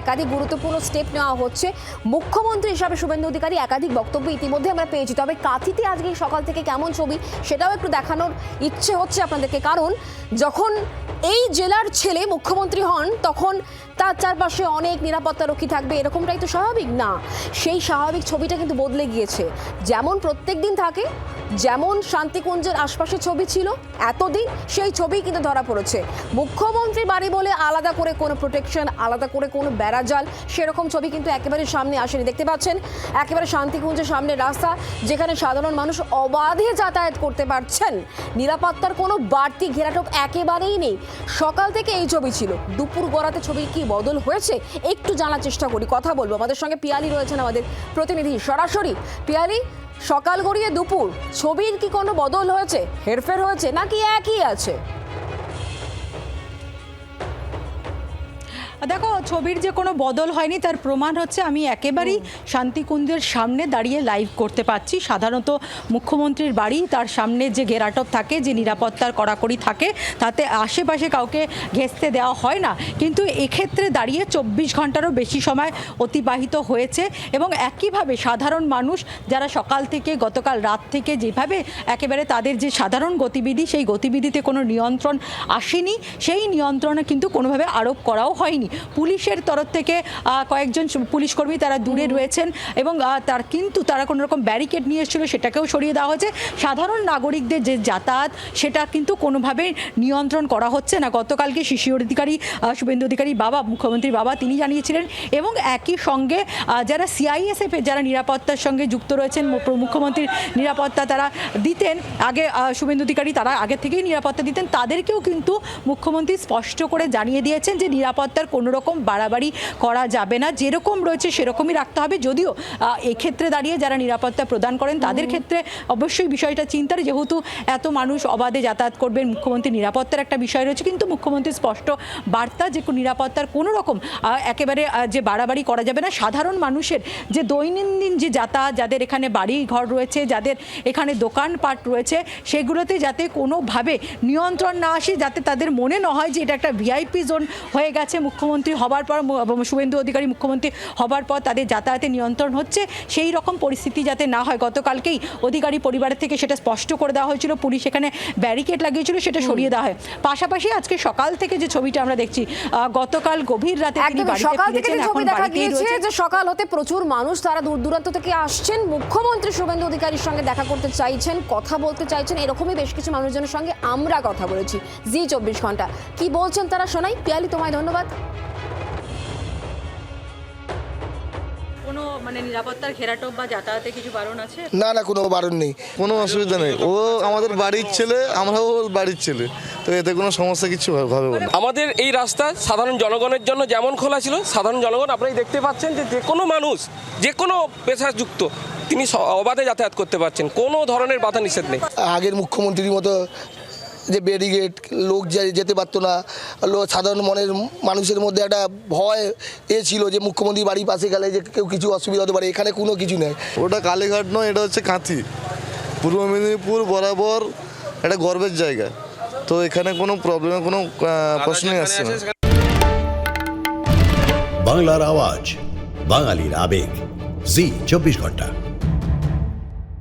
একাধিক গুরুত্বপূর্ণ স্টেপ নেওয়া হচ্ছে। মুখ্যমন্ত্রী হিসাবে শুভেন্দু অধিকারী একাধিক বক্তব্য ইতিমধ্যে আমরা পেয়েছি, তবে কাঁথিতে আজকে সকাল থেকে কেমন ছবি সেটাও একটু দেখানোর ইচ্ছে হচ্ছে আপনাদেরকে। কারণ যখন এই জেলার ছেলে মুখ্যমন্ত্রী হন তখন তার চারপাশে অনেক নিরাপত্তারক্ষী থাকবে, এরকমটাই তো স্বাভাবিক না। সেই স্বাভাবিক ছবিটা কিন্তু বদলে গিয়েছে। যেমন প্রত্যেক দিন থাকে, যেমন শান্তিকুঞ্জের আশপাশে ছবি ছিল এতদিন, সেই ছবি কিন্তু ধরা পড়েছে। মুখ্যমন্ত্রী বাড়ি বলে আলাদা করে কোনো প্রোটেকশন, আলাদা করে কোনো বেড়াজাল, সেরকম ছবি কিন্তু একেবারে সামনে আসেনি। দেখতে পাচ্ছেন একেবারে শান্তিকুঞ্জের সামনে রাস্তা, যেখানে সাধারণ মানুষ অবাধে যাতায়াত করতে পারছেন। নিরাপত্তার কোনো বাড়তি ঘেরাটোপ একেবারেই নেই। সকাল থেকে এই ছবি ছিল, দুপুর গড়াতে ছবি কি বদল হয়েছে একটু জানার চেষ্টা করি, কথা বলবো। আমাদের সঙ্গে পিয়ালি রয়েছেন, আমাদের প্রতিনিধি সরাসরি। পিয়ালি, সকাল গড়িয়ে দুপুর ছবির কি কোনো বদল হয়েছে, হেরফের হয়েছে, নাকি একই আছে? দেখো, ছবির যে কোনো বদল হয়নি তার প্রমাণ হচ্ছে আমি একেবারেই শান্তিকুঞ্জের সামনে দাঁড়িয়ে লাইভ করতে পারছি। সাধারণত মুখ্যমন্ত্রীর বাড়ি, তার সামনে যে ঘেরাটপ থাকে, যে নিরাপত্তার কড়াকড়ি থাকে, তাতে আশেপাশে কাউকে ঘেঁষতে দেওয়া হয় না। কিন্তু এক্ষেত্রে দাঁড়িয়ে 24 ঘন্টারও বেশি সময় অতিবাহিত হয়েছে এবং একইভাবে সাধারণ মানুষ যারা সকাল থেকে গতকাল রাত থেকে যেভাবে একেবারে তাদের যে সাধারণ গতিবিধি, সেই গতিবিধিতে কোনো নিয়ন্ত্রণ আসেনি, সেই নিয়ন্ত্রণে কিন্তু কোনোভাবে আরোপ করাও হয়নি। পুলিশের তরফ থেকে কয়েকজন পুলিশকর্মী তারা দূরে রয়েছেন এবং তারা কোনো রকম ব্যারিকেড নিয়ে এসেছিল, সেটাকেও সরিয়ে দেওয়া হয়েছে। সাধারণ নাগরিকদের যে যাতায়াত, সেটা কিন্তু কোনোভাবে নিয়ন্ত্রণ করা হচ্ছে না। গতকালকে শুভেন্দু অধিকারী বাবা, মুখ্যমন্ত্রী বাবা, তিনি জানিয়েছিলেন এবং একই সঙ্গে যারা সিআইএসএফ এর যারা নিরাপত্তার সঙ্গে যুক্ত রয়েছেন, মুখ্যমন্ত্রীর নিরাপত্তা তারা দিতেন আগে, শুভেন্দু অধিকারী তারা আগে থেকেই নিরাপত্তা দিতেন, তাদেরকেও কিন্তু মুখ্যমন্ত্রী স্পষ্ট করে জানিয়ে দিয়েছেন যে নিরাপত্তার কোনো রকম বাড়াবাড়ি করা যাবে না, যেরকম রয়েছে সেরকমই রাখতে হবে। যদিও এক্ষেত্রে দাঁড়িয়ে যারা নিরাপত্তা প্রদান করেন তাদের ক্ষেত্রে অবশ্যই বিষয়টা চিন্তার, যেহেতু এত মানুষ অবাধে যাতায়াত করবেন, মুখ্যমন্ত্রী নিরাপত্তার একটা বিষয় রয়েছে। কিন্তু মুখ্যমন্ত্রীর স্পষ্ট বার্তা যে নিরাপত্তার কোনো রকম একেবারে যে বাড়াবাড়ি করা যাবে না। সাধারণ মানুষের যে দৈনন্দিন যে যাতায়াত, যাদের এখানে বাড়ি ঘর রয়েছে, যাদের এখানে দোকানপাট রয়েছে, সেগুলোতে যাতে কোনোভাবে নিয়ন্ত্রণ না আসে, যাতে তাদের মনে না হয় যে এটা একটা ভিআইপি জোন হয়ে গেছে। মুখ্যমন্ত্রী হবার পর, শুভেন্দু অধিকারী মুখ্যমন্ত্রী হবার পর তাদের যাতায়াতে নিয়ন্ত্রণ হচ্ছে, সেই রকম পরিস্থিতি যাতে না হয়। গতকালকেই অধিকারী পরিবারের থেকে সেটা স্পষ্ট করে দেওয়া হয়েছিল, পুলিশ এখানে ব্যারিকেড লাগিয়েছিল, সেটা সরিয়ে দেওয়া হয়। পাশাপাশি আজকে সকাল থেকে যে ছবিটা আমরা দেখছি, গতকাল গভীর রাতে সকাল হতে প্রচুর মানুষ তারা দূর দূরান্ত থেকে আসছেন, মুখ্যমন্ত্রী শুভেন্দু অধিকারীর সঙ্গে দেখা করতে চাইছেন, কথা বলতে চাইছেন। এরকমই বেশ কিছু মানুষজনের সঙ্গে আমরা কথা বলেছি জি 24 ঘন্টা। কি বলছেন তারা শোনাই। পিয়ালি, তোমায় ধন্যবাদ। কোনো নিরাপত্তার ঘেরাটোপ বা যাতায়াতে কিছু বারণ আছে? না, কোনো বারণ নেই, কোনো অসুবিধা নেই। ও আমাদের বাড়ির ছেলে, আমরাও বাড়ির ছেলে, তো এতে কোনো সমস্যা কিছু হবে না। আমাদের এই রাস্তা সাধারণ জনগণের জন্য যেমন খোলা ছিল, সাধারণ জনগণ আপনারা দেখতে পাচ্ছেন যে কোনো মানুষ, যে কোনো পেশাযুক্ত, তিনি অবাধে যাতায়াত করতে পারছেন, কোনো ধরনের বাধা নিষেধ নেই। আগের মুখ্যমন্ত্রীর মতো যে ব্যারিকেড, লোক যেতে পারতো না, সাধারণ মানুষের মধ্যে একটা ভয় ছিল যে মুখ্যমন্ত্রী বাড়ির পাশে গেলে যে কেউ কিছু অসুবিধা হতে পারে, এখানে কোনো কিছু নেই। ওটা কালীঘাট নয়, এটা হচ্ছে কাঁথি, পূর্ব মেদিনীপুর বরাবর একটা গর্বের জায়গা। তো এখানে কোনো প্রবলেমের কোনো প্রশ্নই আসছে না। বাংলার আওয়াজ, বাঙালির আবেগ, জি 24 ঘন্টা।